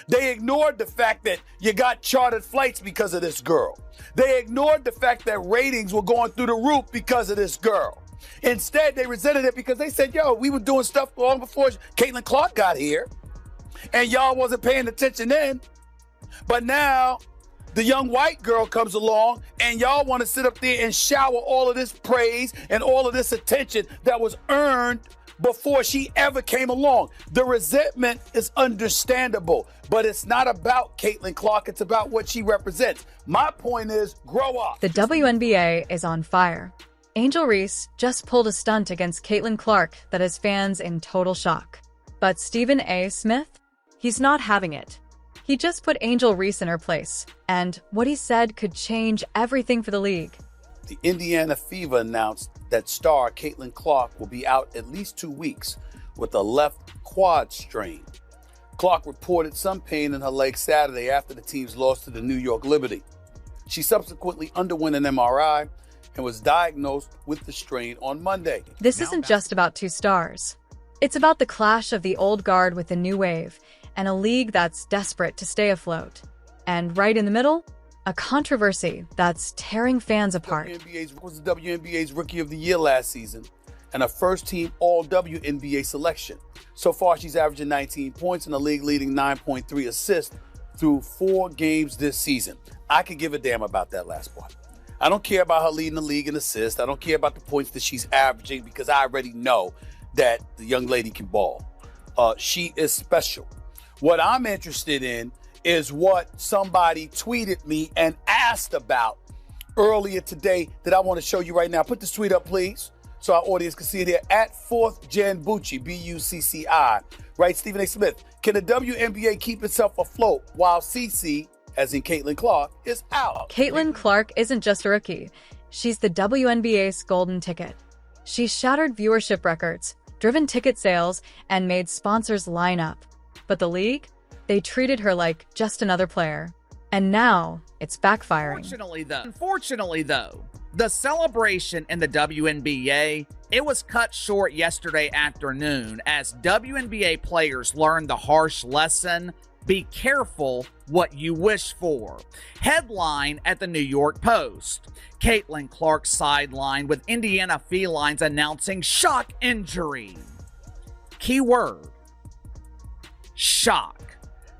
They ignored the fact that you got chartered flights because of this girl. They ignored the fact that ratings were going through the roof because of this girl. Instead, they resented it because they said, yo, we were doing stuff long before Caitlin Clark got here, and y'all wasn't paying attention then. But now the young white girl comes along, and y'all want to sit up there and shower all of this praise and all of this attention that was earned before she ever came along. The resentment is understandable, but it's not about Caitlin Clark. It's about what she represents. My point is, grow up. The WNBA is on fire. Angel Reese just pulled a stunt against Caitlin Clark that has fans in total shock. But Stephen A. Smith? He's not having it. He just put Angel Reese in her place, and what he said could change everything for the league. The Indiana Fever announced that star Caitlin Clark will be out at least 2 weeks with a left quad strain. Clark reported some pain in her leg Saturday after the team's loss to the New York Liberty. She subsequently underwent an MRI and was diagnosed with the strain on Monday. This isn't just about two stars. It's about the clash of the old guard with the new wave, and a league that's desperate to stay afloat. And right in the middle, a controversy that's tearing fans apart. Was the WNBA's Rookie of the Year last season and a first-team All-WNBA selection. So far, she's averaging 19 points and a league-leading 9.3 assists through 4 games this season. I could give a damn about that last part. I don't care about her leading the league in assists. I don't care about the points that she's averaging because I already know that the young lady can ball. She is special. What I'm interested in is what somebody tweeted me and asked about earlier today that I want to show you right now. Put this tweet up, please, so our audience can see it here. At 4th Gen Bucci, B-U-C-C-I, right? Stephen A. Smith, can the WNBA keep itself afloat while CC, as in Caitlin Clark, is out? Caitlin Clark isn't just a rookie. She's the WNBA's golden ticket. She's shattered viewership records, driven ticket sales, and made sponsors line up. But the league? They treated her like just another player. And now, it's backfiring. Unfortunately, though, the celebration in the WNBA, it was cut short yesterday afternoon as WNBA players learned the harsh lesson: be careful what you wish for. Headline at the New York Post: Caitlin Clark sidelined with Indiana Felines announcing shock injury. Keyword: shock.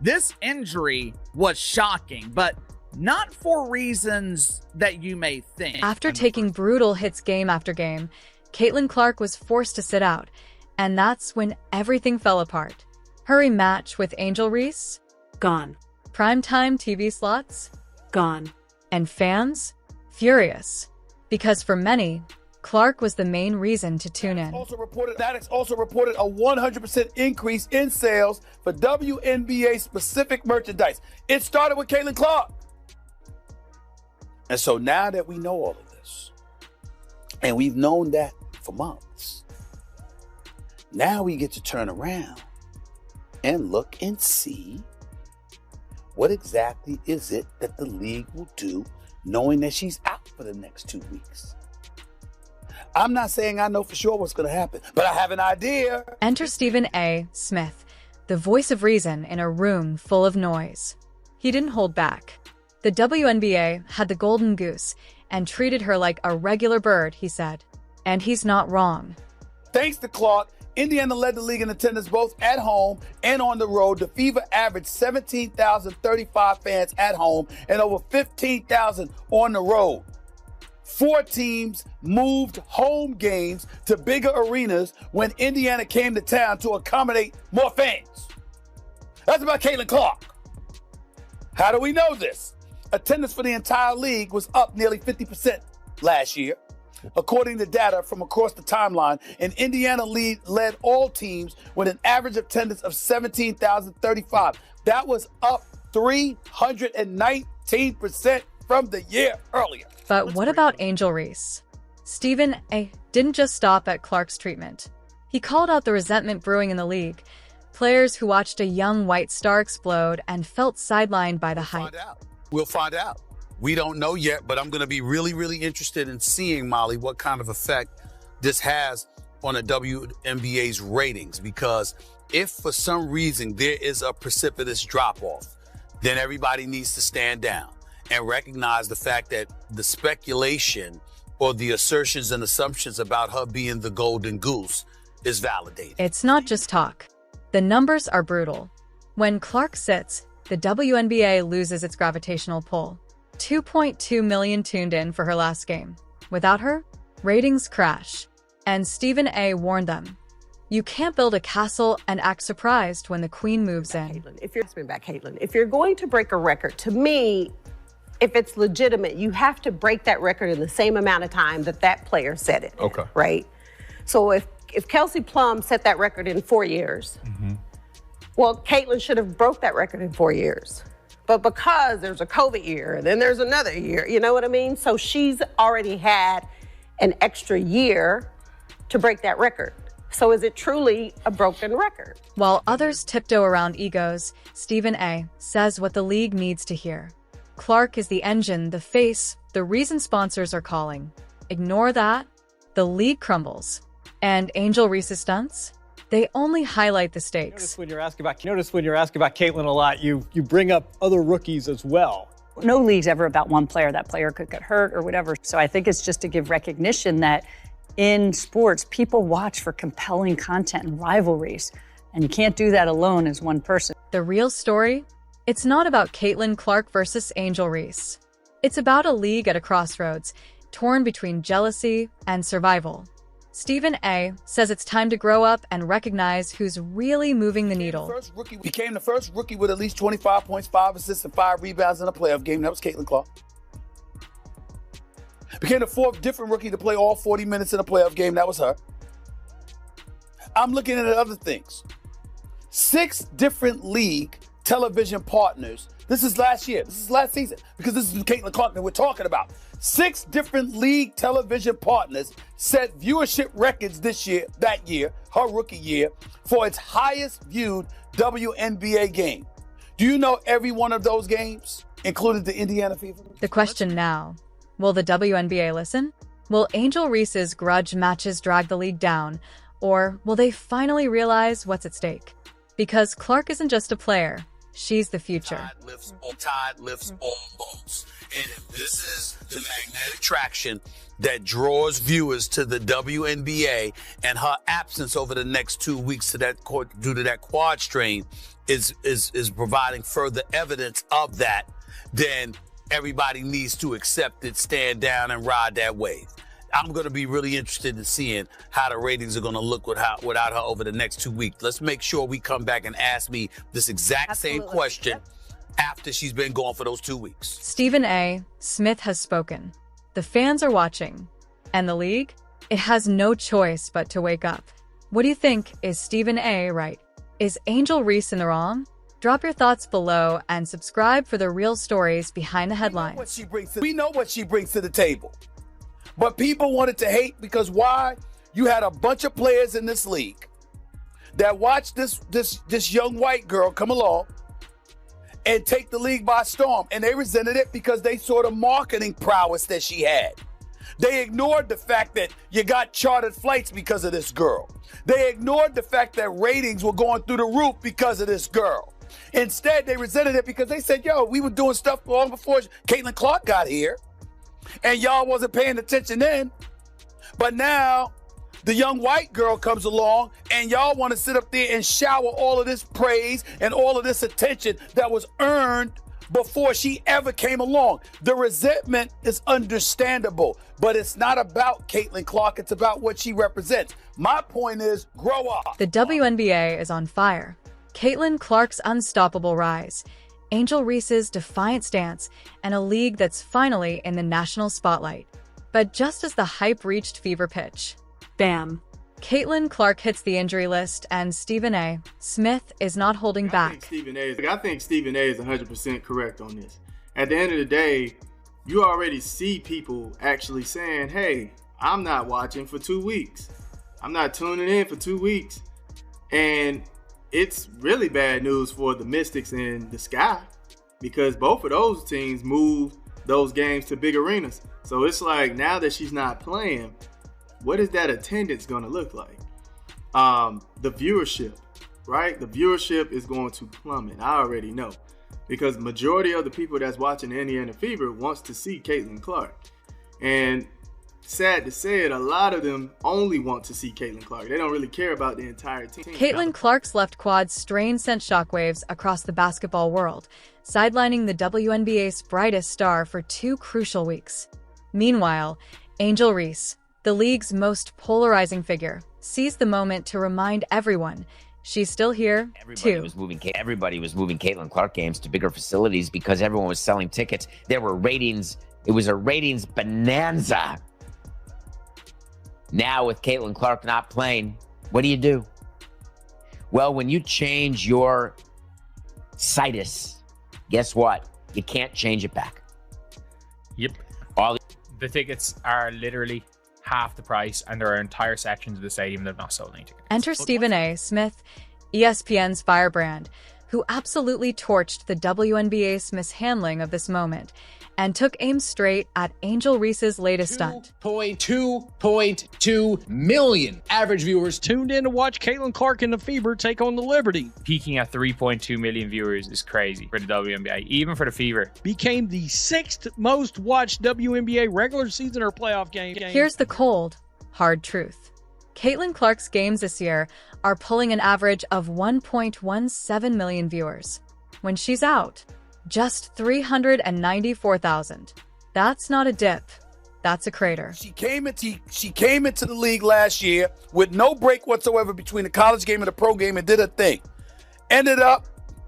This injury was shocking, but not for reasons that you may think. After taking brutal hits game after game, Caitlin Clark was forced to sit out, and that's when everything fell apart. Her rematch with Angel Reese? Gone. Primetime TV slots? Gone. And fans? Furious. Because for many, Clark was the main reason to tune in. That is also reported a 100% increase in sales for WNBA specific merchandise. It started with Caitlin Clark. And so now that we know all of this, and we've known that for months, now we get to turn around and look and see what exactly is it that the league will do knowing that she's out for the next 2 weeks. I'm not saying I know for sure what's going to happen, but I have an idea. Enter Stephen A. Smith, the voice of reason in a room full of noise. He didn't hold back. The WNBA had the golden goose and treated her like a regular bird, he said. And he's not wrong. Thanks to Clark, Indiana led the league in attendance both at home and on the road. The Fever averaged 17,035 fans at home and over 15,000 on the road. 4 teams moved home games to bigger arenas when Indiana came to town to accommodate more fans. That's about Caitlin Clark. How do we know this? Attendance for the entire league was up nearly 50% last year. According to data from across the timeline, and Indiana led all teams with an average attendance of 17,035. That was up 319% from the year earlier. But what about Angel Reese? Stephen A. didn't just stop at Clark's treatment. He called out the resentment brewing in the league. Players who watched a young white star explode and felt sidelined by the hype. We'll find out. We don't know yet, but I'm going to be really, really interested in seeing, Molly, what kind of effect this has on the WNBA's ratings, because if for some reason there is a precipitous drop-off, then everybody needs to stand down and recognize the fact that the speculation or the assertions and assumptions about her being the golden goose is validated. It's not just talk. The numbers are brutal. When Clark sits, the WNBA loses its gravitational pull. 2.2 million tuned in for her last game. Without her, ratings crash. And Stephen A. warned them. You can't build a castle and act surprised when the queen moves in. If you're going to break a record, to me, if it's legitimate, you have to break that record in the same amount of time that that player set it. Okay. Right? So if Kelsey Plum set that record in 4 years, well, Caitlin should have broke that record in 4 years. But because there's a COVID year, and then there's another year, you know what I mean? So she's already had an extra year to break that record. So is it truly a broken record? While others tiptoe around egos, Stephen A. says what the league needs to hear. Clark is the engine, the face, the reason sponsors are calling. Ignore that, the league crumbles. And Angel Reese's stunts? They only highlight the stakes. Notice when you're asking about Caitlin a lot, you bring up other rookies as well. No league's ever about one player. That player could get hurt or whatever. So I think it's just to give recognition that in sports, people watch for compelling content and rivalries. And you can't do that alone as one person. The real story? It's not about Caitlin Clark versus Angel Reese. It's about a league at a crossroads, torn between jealousy and survival. Stephen A. says it's time to grow up and recognize who's really moving the needle. Became the first rookie with at least 25 points, 5 assists, and 5 rebounds in a playoff game. That was Caitlin Clark. Became the 4th different rookie to play all 40 minutes in a playoff game. That was her. I'm looking at other things. 6 different league television partners. This is last year. This is last season. Because this is Caitlin Clark that we're talking about. 6 different league television partners set viewership records that year, her rookie year, for its highest viewed WNBA game. Do you know every one of those games included the Indiana Fever? The question now, will the WNBA listen? Will Angel Reese's grudge matches drag the league down? Or will they finally realize what's at stake? Because Clark isn't just a player, she's the future. Tide lifts all boats. And if this is the magnetic traction that draws viewers to the WNBA, and her absence over the next 2 weeks due to that quad strain is providing further evidence of that, then everybody needs to accept it, stand down, and ride that wave. I'm going to be really interested in seeing how the ratings are going to look without her over the next 2 weeks. Let's make sure we come back and ask me this exact same question after she's been gone for those 2 weeks. Stephen A. Smith has spoken. The fans are watching. And the league? It has no choice but to wake up. What do you think? Is Stephen A. right? Is Angel Reese in the wrong? Drop your thoughts below and subscribe for the real stories behind the headlines. We know what she brings to the table. But people wanted to hate because why? You had a bunch of players in this league that watched this young white girl come along and take the league by storm. And they resented it because they saw the marketing prowess that she had. They ignored the fact that you got chartered flights because of this girl. They ignored the fact that ratings were going through the roof because of this girl. Instead, they resented it because they said, yo, we were doing stuff long before Caitlin Clark got here. And y'all wasn't paying attention then. But now the young white girl comes along and y'all want to sit up there and shower all of this praise and all of this attention that was earned before she ever came along. The resentment is understandable, but it's not about Caitlin Clark. It's about what she represents. My point is, grow up. The WNBA is on fire. Caitlin Clark's unstoppable rise, Angel Reese's defiant stance, and a league that's finally in the national spotlight. But just as the hype reached fever pitch, bam! Caitlin Clark hits the injury list, and Stephen A. Smith is not holding back. I think Stephen A. is 100% correct on this. At the end of the day, you already see people actually saying, hey, I'm not watching for 2 weeks. I'm not tuning in for 2 weeks. And it's really bad news for the Mystics and the Sky because both of those teams moved those games to big arenas. So it's like now that she's not playing, what is that attendance going to look like? The viewership. right? The viewership is going to plummet. I already know. Because majority of the people that's watching the Indiana Fever wants to see Caitlin Clark. And sad to say it, a lot of them only want to see Caitlin Clark. They don't really care about the entire team. Caitlin Clark's left quad strain sent shockwaves across the basketball world, sidelining the WNBA's brightest star for 2 crucial weeks. Meanwhile, Angel Reese, the league's most polarizing figure, seized the moment to remind everyone she's still here, Everybody too. was moving Caitlin Clark games to bigger facilities because everyone was selling tickets. There were ratings. It was a ratings bonanza. Now with Caitlin Clark not playing, what do? Well, when you change your situs, guess what? You can't change it back. Yep. All The tickets are literally half the price, and there are entire sections of the stadium that have not sold any tickets. Enter Stephen A. Smith, ESPN's firebrand, who absolutely torched the WNBA's mishandling of this moment and took aim straight at Angel Reese's latest stunt. 2.2 million average viewers Tuned in to watch Caitlin Clark and the Fever take on the Liberty. Peaking at 3.2 million viewers is crazy for the WNBA, even for the Fever. Became the 6th most watched WNBA regular season or playoff game. Here's the cold, hard truth. Caitlin Clark's games this year are pulling an average of 1.17 million viewers. When she's out, just 394,000. That's not a dip. That's a crater. She came into the league last year with no break whatsoever between the college game and the pro game and did her thing. Ended up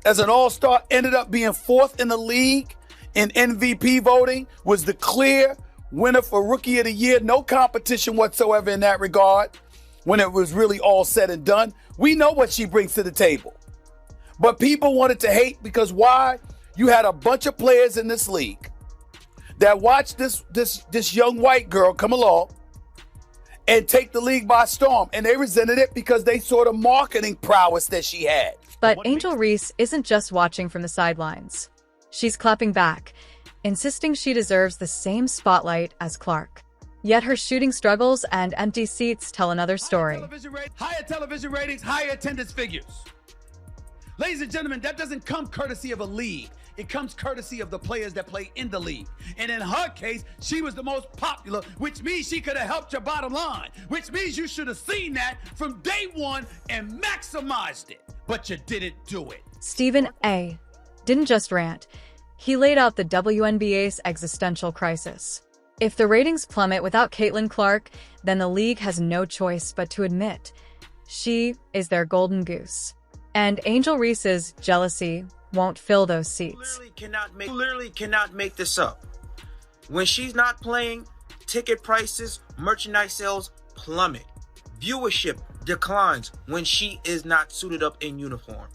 as an all-star, ended up being 4th in the league in MVP voting, was the clear winner for Rookie of the Year. No competition whatsoever in that regard when it was really all said and done. We know what she brings to the table. But people wanted to hate because why? You had a bunch of players in this league that watched this young white girl come along and take the league by storm. And they resented it because they saw the marketing prowess that she had. But Angel Reese isn't just watching from the sidelines. She's clapping back, insisting she deserves the same spotlight as Clark. Yet her shooting struggles and empty seats tell another story. Higher television ratings, higher attendance figures. Ladies and gentlemen, that doesn't come courtesy of a league. It comes courtesy of the players that play in the league. And in her case, she was the most popular, which means she could have helped your bottom line, which means you should have seen that from day one and maximized it. But you didn't do it. Stephen A. didn't just rant. He laid out the WNBA's existential crisis. If the ratings plummet without Caitlin Clark, then the league has no choice but to admit she is their golden goose. And Angel Reese's jealousy won't fill those seats. Literally cannot make this up. When she's not playing, ticket prices, merchandise sales plummet. Viewership declines when she is not suited up in uniform.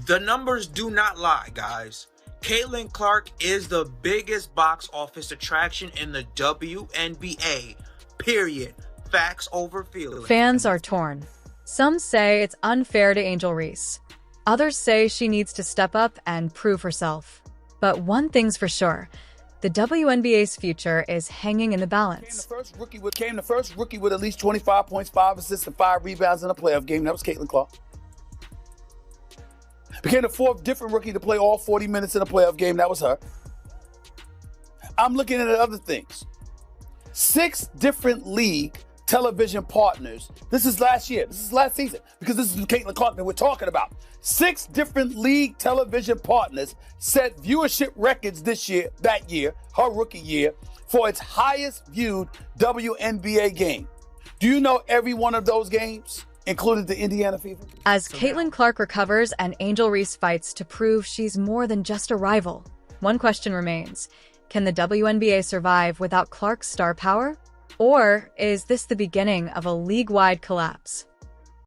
The numbers do not lie, guys. Caitlin Clark is the biggest box office attraction in the WNBA, period. Facts over feelings. Fans are torn. Some say it's unfair to Angel Reese. Others say she needs to step up and prove herself. But one thing's for sure, the WNBA's future is hanging in the balance. Came the first rookie with at least 25 points, 5 assists, and 5 rebounds in a playoff game. That was Caitlin Clark. Became the 4th different rookie to play all 40 minutes in a playoff game. That was her. I'm looking at other things. 6 different league television partners. This is last year. This is last season because this is Caitlin Clark that we're talking about. 6 different league television partners set viewership records that year, her rookie year, for its highest viewed WNBA game. Do you know every one of those games included the Indiana Fever? As Caitlin Clark recovers and Angel Reese fights to prove she's more than just a rival, one question remains. Can the WNBA survive without Clark's star power? Or is this the beginning of a league-wide collapse?